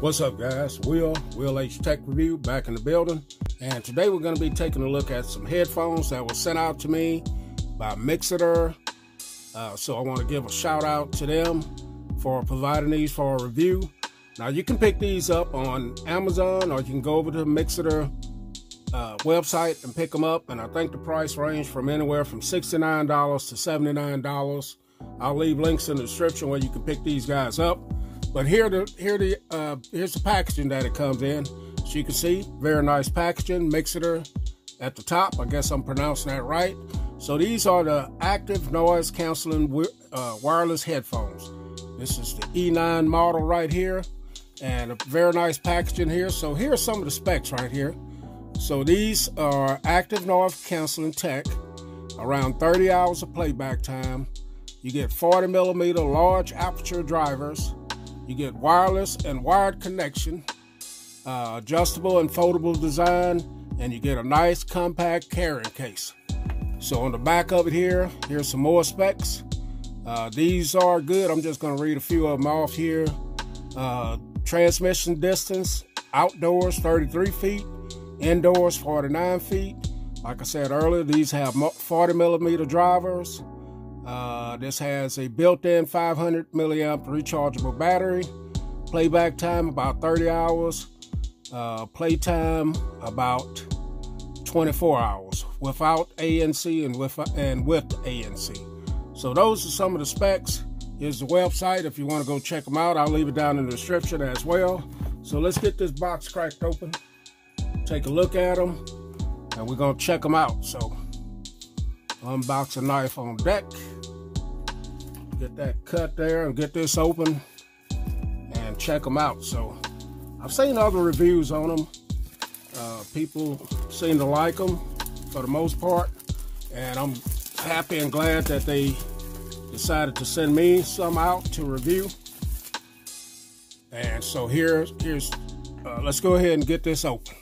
What's up, guys? Will H Tech Review back in the building, and today we're going to be taking a look at some headphones that were sent out to me by Mixcder. So I want to give a shout out to them for providing these for a review. Now you can pick these up on Amazon, or you can go over to the Mixcder website and pick them up, and I think the price range from anywhere from $69 to $79. I'll leave links in the description where you can pick these guys up. But here's the packaging that it comes in. So you can see, very nice packaging. Mixcder at the top. I guess I'm pronouncing that right. So these are the active noise canceling wireless headphones. This is the E9 model right here, and a very nice packaging here. So here's some of the specs right here. So these are active noise canceling tech, around 30 hours of playback time. You get 40mm large aperture drivers. You get wireless and wired connection, adjustable and foldable design, and you get a nice compact carrying case. So on the back of it here's some more specs. These are good. I'm just going to read a few of them off here. Transmission distance, outdoors 33 feet, indoors 49 feet. Like I said earlier, these have 40mm drivers. This has a built-in 500 milliamp rechargeable battery. Playback time about 30 hours. Playtime about 24 hours without ANC and with ANC. So those are some of the specs. Here's the website if you want to go check them out. I'll leave it down in the description as well. So let's get this box cracked open, take a look at them, and we're going to check them out. So unboxing knife on deck. Get that cut there and get this open and check them out. So I've seen other reviews on them. People seem to like them for the most part, and I'm happy and glad that they decided to send me some out to review. And so here's let's go ahead and get this open.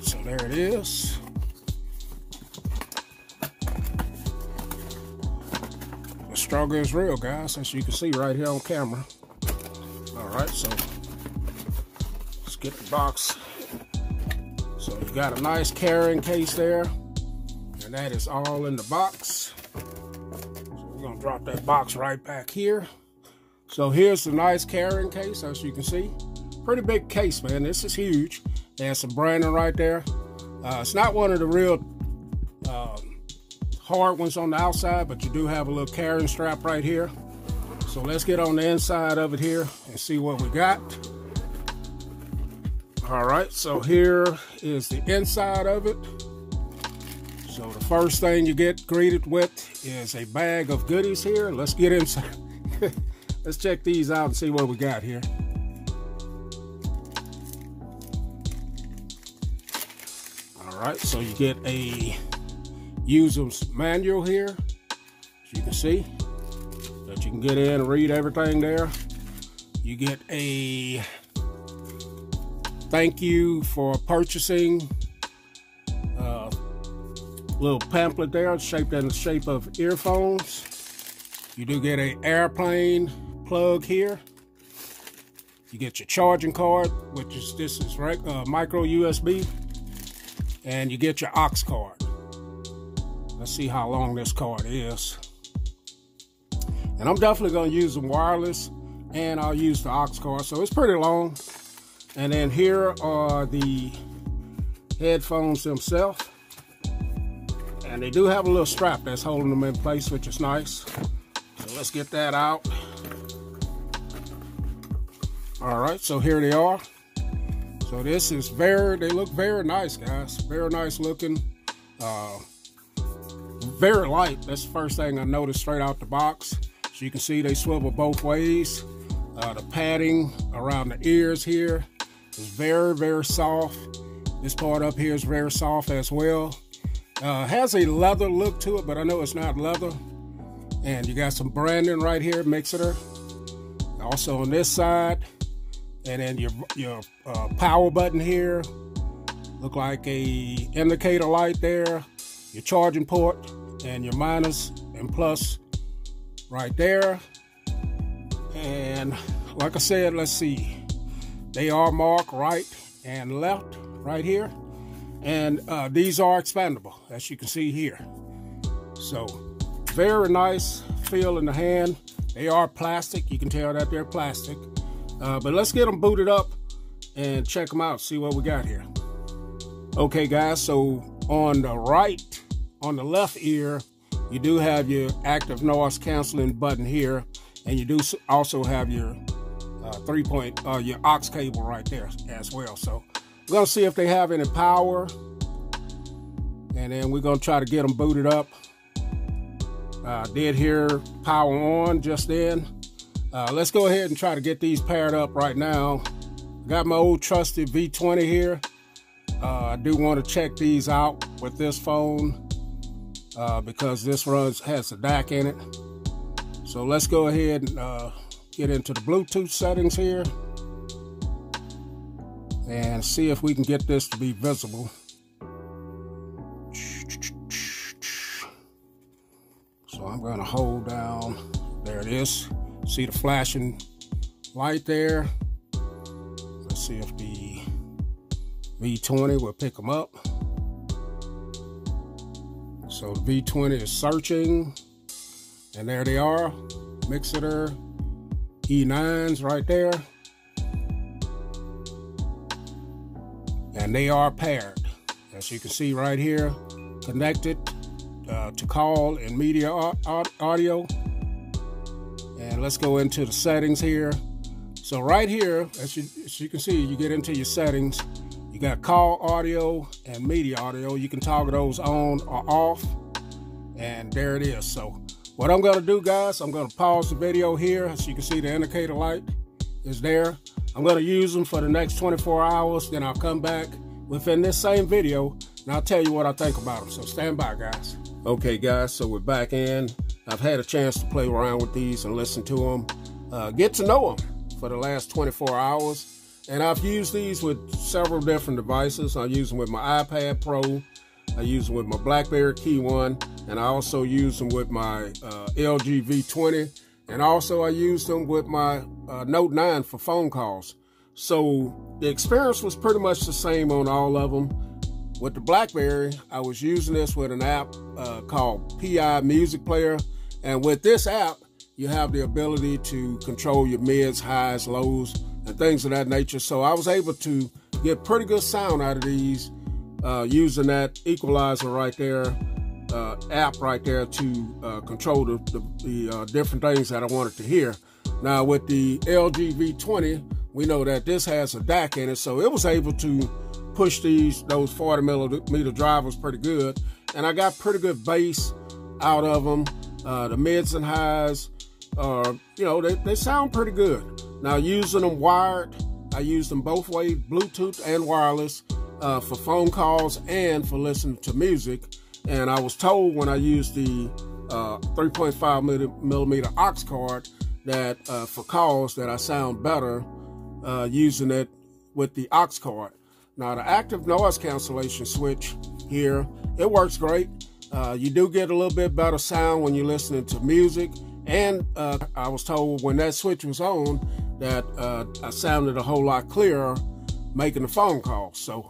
So there it is. The struggle is real, guys, as you can see right here on camera. All right, so let's get the box. So you got a nice carrying case there, and that is all in the box. So we're gonna drop that box right back here. So here's the nice carrying case, as you can see. Pretty big case, man. This is huge. There's some branding right there. It's not one of the real hard ones on the outside, but you do have a little carrying strap right here. So let's get on the inside of it here and see what we got. All right, so here is the inside of it. So the first thing you get greeted with is a bag of goodies here. Let's get inside. Let's check these out and see what we got here. All right, so you get a user's manual here, as you can see, that you can get in and read everything there. You get a thank you for purchasing little pamphlet there, shaped in the shape of earphones. You do get an airplane plug here. You get your charging card, which is micro USB. And you get your aux card. Let's see how long this card is. And I'm definitely going to use them wireless, and I'll use the aux card, so it's pretty long. And then here are the headphones themselves, and they do have a little strap that's holding them in place, which is nice. So let's get that out. All right, so here they are. So this is they look very nice, guys. Very nice looking. Very light. That's the first thing I noticed straight out the box. So you can see they swivel both ways. The padding around the ears here is very, very soft. This part up here is very soft as well. Has a leather look to it, but I know it's not leather. And you got some branding right here, Mixcder. Also on this side. And then your power button here, look like a indicator light there, your charging port, and your minus and plus right there. And like I said, let's see, they are marked right and left right here. And these are expandable, as you can see here. So very nice feel in the hand. They are plastic. You can tell that they're plastic. But let's get them booted up and check them out, see what we got here. Okay guys, so on the right, on the left ear, you do have your active noise canceling button here, and you do also have your your aux cable right there as well. So we're gonna see if they have any power, and then we're gonna try to get them booted up. Did hear power on just then. Let's go ahead and try to get these paired up right now. Got my old trusty V20 here. I do want to check these out with this phone because this has a DAC in it. So let's go ahead and get into the Bluetooth settings here and see if we can get this to be visible. So I'm going to hold down. There it is. See the flashing light there. Let's see if the V20 will pick them up. So the V20 is searching, and there they are. Mixcder E9s right there. And they are paired, as you can see right here, connected to call and media audio. And let's go into the settings here. So right here, as you can see, you get into your settings. You got call audio and media audio. You can toggle those on or off, and there it is. So what I'm gonna do, guys, I'm gonna pause the video here. As you can see, the indicator light is there. I'm gonna use them for the next 24 hours. Then I'll come back within this same video, and I'll tell you what I think about them. So stand by, guys. Okay, guys, so we're back in. I've had a chance to play around with these and listen to them, get to know them for the last 24 hours. And I've used these with several different devices. I use them with my iPad Pro. I use them with my BlackBerry Key One, and I also use them with my LG V20. And also I use them with my Note 9 for phone calls. So the experience was pretty much the same on all of them. With the BlackBerry, I was using this with an app called PI Music Player. And with this app, you have the ability to control your mids, highs, lows, and things of that nature. So I was able to get pretty good sound out of these using that equalizer right there, app right there to control the different things that I wanted to hear. Now with the LG V20, we know that this has a DAC in it, so it was able to push those 40 millimeter drivers pretty good, and I got pretty good bass out of them. The mids and highs are, they sound pretty good. Now using them wired, I use them both ways, Bluetooth and wireless, for phone calls and for listening to music. And I was told when I used the 3.5 millimeter aux cord that for calls that I sound better using it with the aux cord. Now the active noise cancellation switch here, it works great. You do get a little bit better sound when you're listening to music. And I was told when that switch was on that I sounded a whole lot clearer making the phone call. So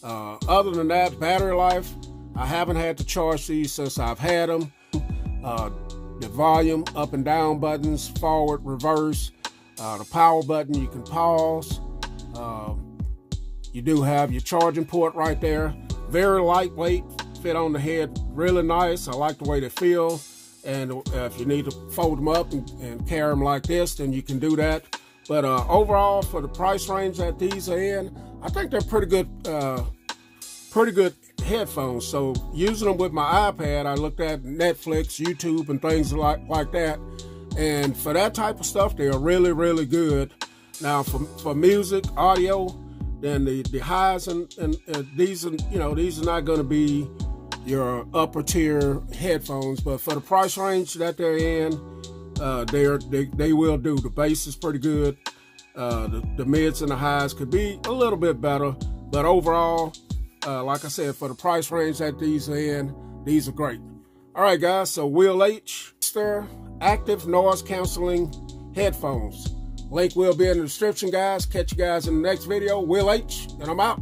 other than that, battery life, I haven't had to charge these since I've had them. The volume up and down buttons, forward, reverse, the power button, you can pause. You do have your charging port right there. Very lightweight, fit on the head, really nice. I like the way they feel. And if you need to fold them up and carry them like this, then you can do that. But overall, for the price range that these are in, I think they're pretty good headphones. So using them with my iPad, I looked at Netflix, YouTube, and things like that. And for that type of stuff, they are really, really good. Now for music, audio, then the highs and these are, these are not going to be your upper tier headphones, but for the price range that they're in, they will do. The bass is pretty good. The mids and the highs could be a little bit better, but overall, like I said, for the price range that these are in, these are great. All right, guys, so Will H, Mixcder active noise canceling headphones. Link will be in the description, guys. Catch you guys in the next video. Will H, and I'm out.